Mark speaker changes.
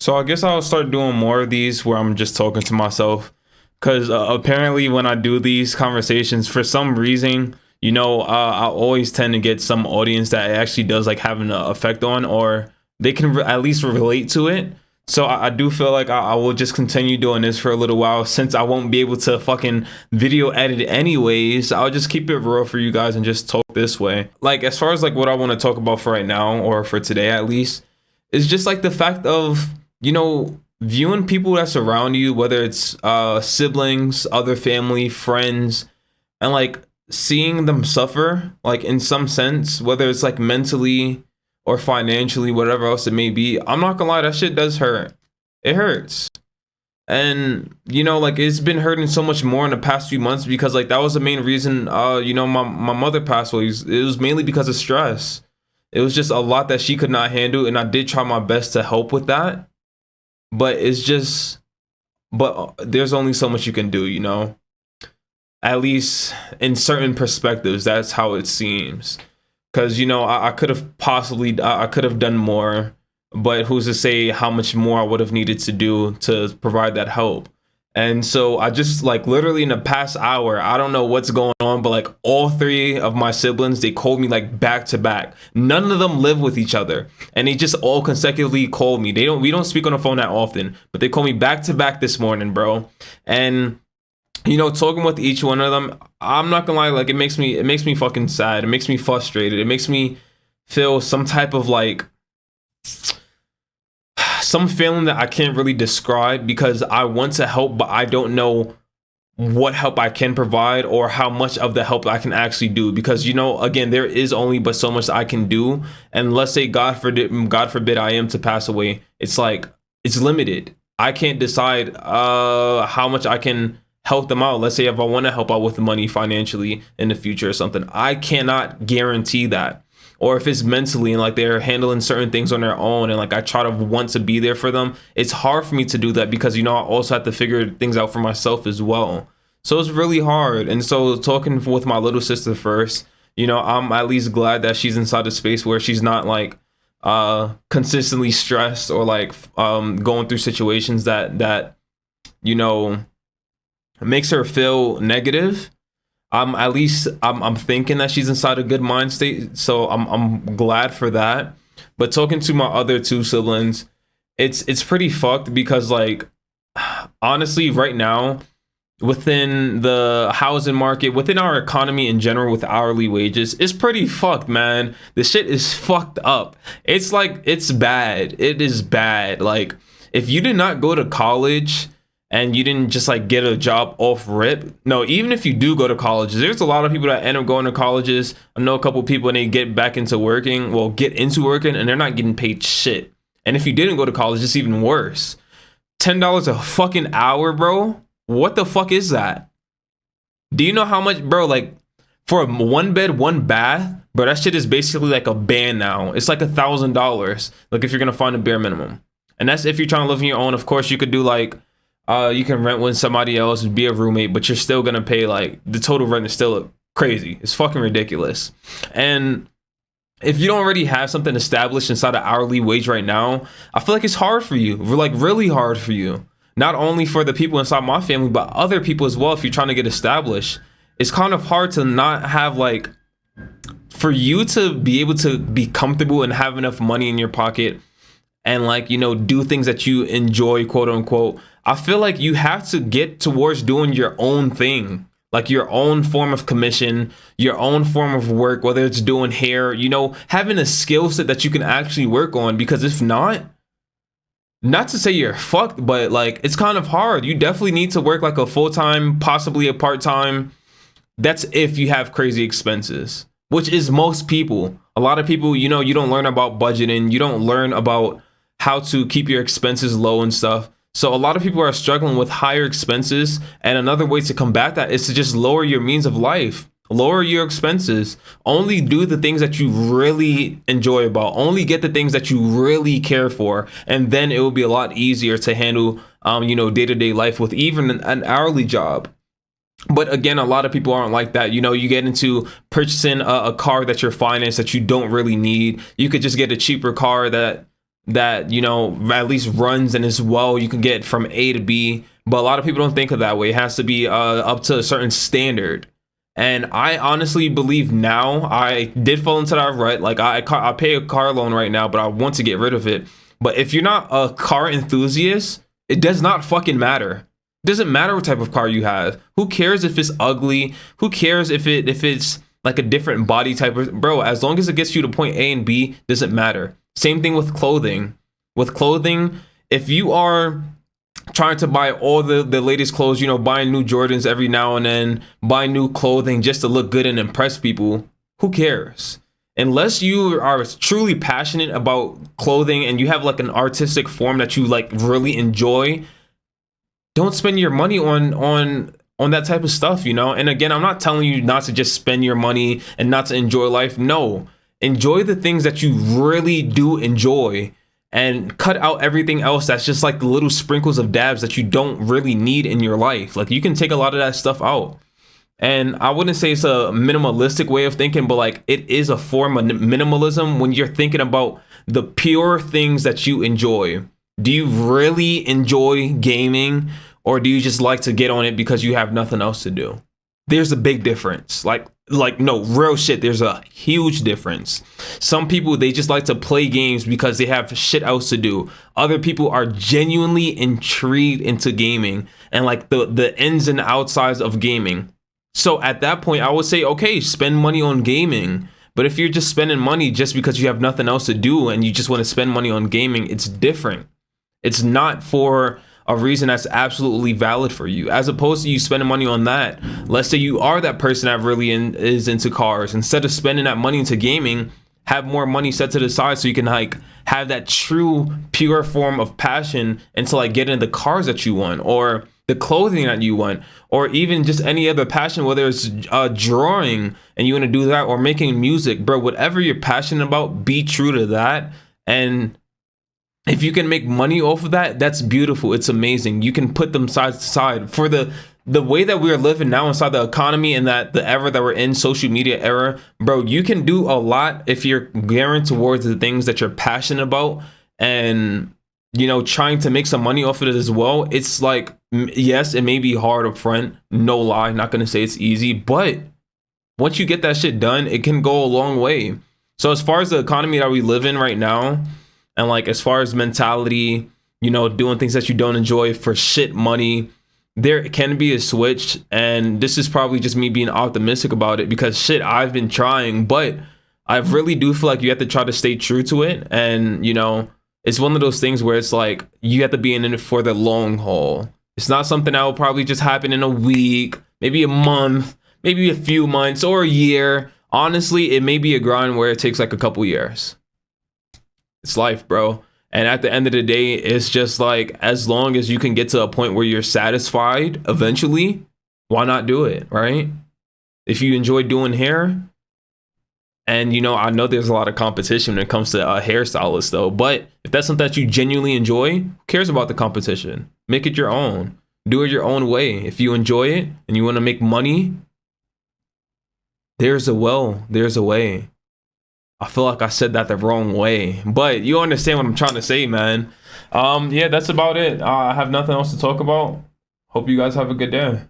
Speaker 1: So I guess I'll start doing more of these where I'm just talking to myself, because apparently when I do these conversations, for some reason, I always tend to get some audience that it actually does like have an effect on, or they can at least relate to it. So I do feel like I will just continue doing this for a little while, since I won't be able to fucking video edit anyways. I'll just keep it real for you guys and just talk this way. Like, as far as like what I want to talk about for right now, or for today at least, is just like the fact of viewing people that surround you, whether it's siblings, other family, friends, and like seeing them suffer, like in some sense, whether it's like mentally or financially, whatever else it may be. I'm not gonna lie, that shit does hurt. It hurts. And like it's been hurting so much more in the past few months, because like that was the main reason my mother passed away. It was mainly because of stress. It was just a lot that she could not handle, and I did try my best to help with that. But there's only so much you can do, at least in certain perspectives. That's how it seems. Because I could have I could have done more, but who's to say how much more I would have needed to do to provide that help. And so I just, like, literally in the past hour, I don't know what's going on, but like all three of my siblings, they called me like back to back. None of them live with each other, and they just all consecutively called me. We don't speak on the phone that often, but they called me back to back this morning, bro. And talking with each one of them, I'm not gonna lie, like it makes me fucking sad. It makes me frustrated. It makes me feel some type of like some feeling that I can't really describe, because I want to help, but I don't know what help I can provide or how much of the help I can actually do, because again, there is only but so much I can do. And let's say God forbid I am to pass away, it's like it's limited. I can't decide how much I can help them out. Let's say if I want to help out with money financially in the future or something, I cannot guarantee that. Or if it's mentally, and like they're handling certain things on their own, and like I try to want to be there for them, it's hard for me to do that, because I also have to figure things out for myself as well. So it's really hard. And so talking with my little sister first, I'm at least glad that she's inside a space where she's not like consistently stressed, or like going through situations that makes her feel negative. At least I'm thinking that she's inside a good mind state, so I'm glad for that. But talking to my other two siblings, it's pretty fucked, because like honestly, right now, within the housing market, within our economy in general, with hourly wages, it's pretty fucked, man. The shit is fucked up. It's like, it's bad. It is bad. Like, if you did not go to college and you didn't just like get a job off rip. No, even if you do go to colleges, there's a lot of people that end up going to colleges. I know a couple people, and they get back into working, and they're not getting paid shit. And if you didn't go to college, it's even worse. $10 a fucking hour, bro. What the fuck is that? Do you know how much, bro? Like, for a one bed, one bath, bro, that shit is basically like a band now. It's like $1,000. Like, if you're gonna find a bare minimum, and that's if you're trying to live on your own. Of course, you could do like, you can rent with somebody else, be a roommate, but you're still gonna pay, like, the total rent is still crazy. It's fucking ridiculous. And if you don't already have something established inside an hourly wage right now, I feel like it's hard for you, like really hard for you. Not only for the people inside my family, but other people as well. If you're trying to get established, it's kind of hard to not have, like, for you to be able to be comfortable and have enough money in your pocket, and like, do things that you enjoy, quote unquote. I feel like you have to get towards doing your own thing, like your own form of commission, your own form of work, whether it's doing hair, having a skill set that you can actually work on. Because if not to say you're fucked, but like, it's kind of hard. You definitely need to work like a full-time, possibly a part-time. That's if you have crazy expenses, which is most people. A lot of people, you don't learn about budgeting. You don't learn about how to keep your expenses low and stuff. So a lot of people are struggling with higher expenses, and another way to combat that is to just lower your means of life, lower your expenses, only do the things that you really enjoy about, only get the things that you really care for, and then it will be a lot easier to handle day-to-day life with even an hourly job. But again, a lot of people aren't like that. You get into purchasing a car that you're financed that you don't really need. You could just get a cheaper car that that, you know, at least runs and is well, you can get from A to B. But a lot of people don't think of that way. It has to be up to a certain standard. And I honestly believe now, I did fall into that rut. Like I pay a car loan right now, but I want to get rid of it. But if you're not a car enthusiast, it does not fucking matter. It doesn't matter what type of car you have. Who cares if it's ugly? Who cares if it's like a different body type of, bro, as long as it gets you to point A and B, doesn't matter. Same thing with clothing. With clothing, if you are trying to buy all the latest clothes, you know, buying new Jordans every now and then, buying new clothing just to look good and impress people, who cares? Unless you are truly passionate about clothing and you have like an artistic form that you like really enjoy, don't spend your money on that type of stuff, you know? And again, I'm not telling you not to just spend your money and not to enjoy life. No, enjoy the things that you really do enjoy and cut out everything else that's just like the little sprinkles of dabs that you don't really need in your life. Like you can take a lot of that stuff out. And I wouldn't say it's a minimalistic way of thinking, but like it is a form of minimalism when you're thinking about the pure things that you enjoy. Do you really enjoy gaming, or do you just like to get on it because you have nothing else to do? There's a big difference. Like no, real shit, there's a huge difference. Some people, they just like to play games because they have shit else to do. Other people are genuinely intrigued into gaming and like the ins and outsides of gaming. So at that point, I would say, okay, spend money on gaming. But if you're just spending money just because you have nothing else to do and you just want to spend money on gaming, it's different. It's not for a reason that's absolutely valid for you, as opposed to you spending money on that. Let's say you are that person that really is into cars. Instead of spending that money into gaming, have more money set to the side so you can like have that true pure form of passion into like getting the cars that you want, or the clothing that you want, or even just any other passion, whether it's drawing and you want to do that, or making music, bro. Whatever you're passionate about, be true to that. And if you can make money off of that, that's beautiful. It's amazing. You can put them side to side. For the way that we are living now inside the economy and that the era that we're in, social media era, bro, you can do a lot if you're gearing towards the things that you're passionate about and, you know, trying to make some money off of it as well. It's like, yes, it may be hard up front. No lie. Not going to say it's easy, but once you get that shit done, it can go a long way. So as far as the economy that we live in right now, and like as far as mentality, you know, doing things that you don't enjoy for shit money, there can be a switch. And this is probably just me being optimistic about it because shit, I've been trying, but I really do feel like you have to try to stay true to it. And, you know, it's one of those things where it's like you have to be in it for the long haul. It's not something that will probably just happen in a week, maybe a month, maybe a few months or a year. Honestly, it may be a grind where it takes like a couple years. It's life, bro. And at the end of the day, it's just like, as long as you can get to a point where you're satisfied eventually, why not do it, right? If you enjoy doing hair, and, you know, I know there's a lot of competition when it comes to hairstylists though, but if that's something that you genuinely enjoy, who cares about the competition? Make it your own. Do it your own way. If you enjoy it and you want to make money, there's a way. I feel like I said that the wrong way, but you understand what I'm trying to say, man. Yeah, that's about it. I have nothing else to talk about. Hope you guys have a good day.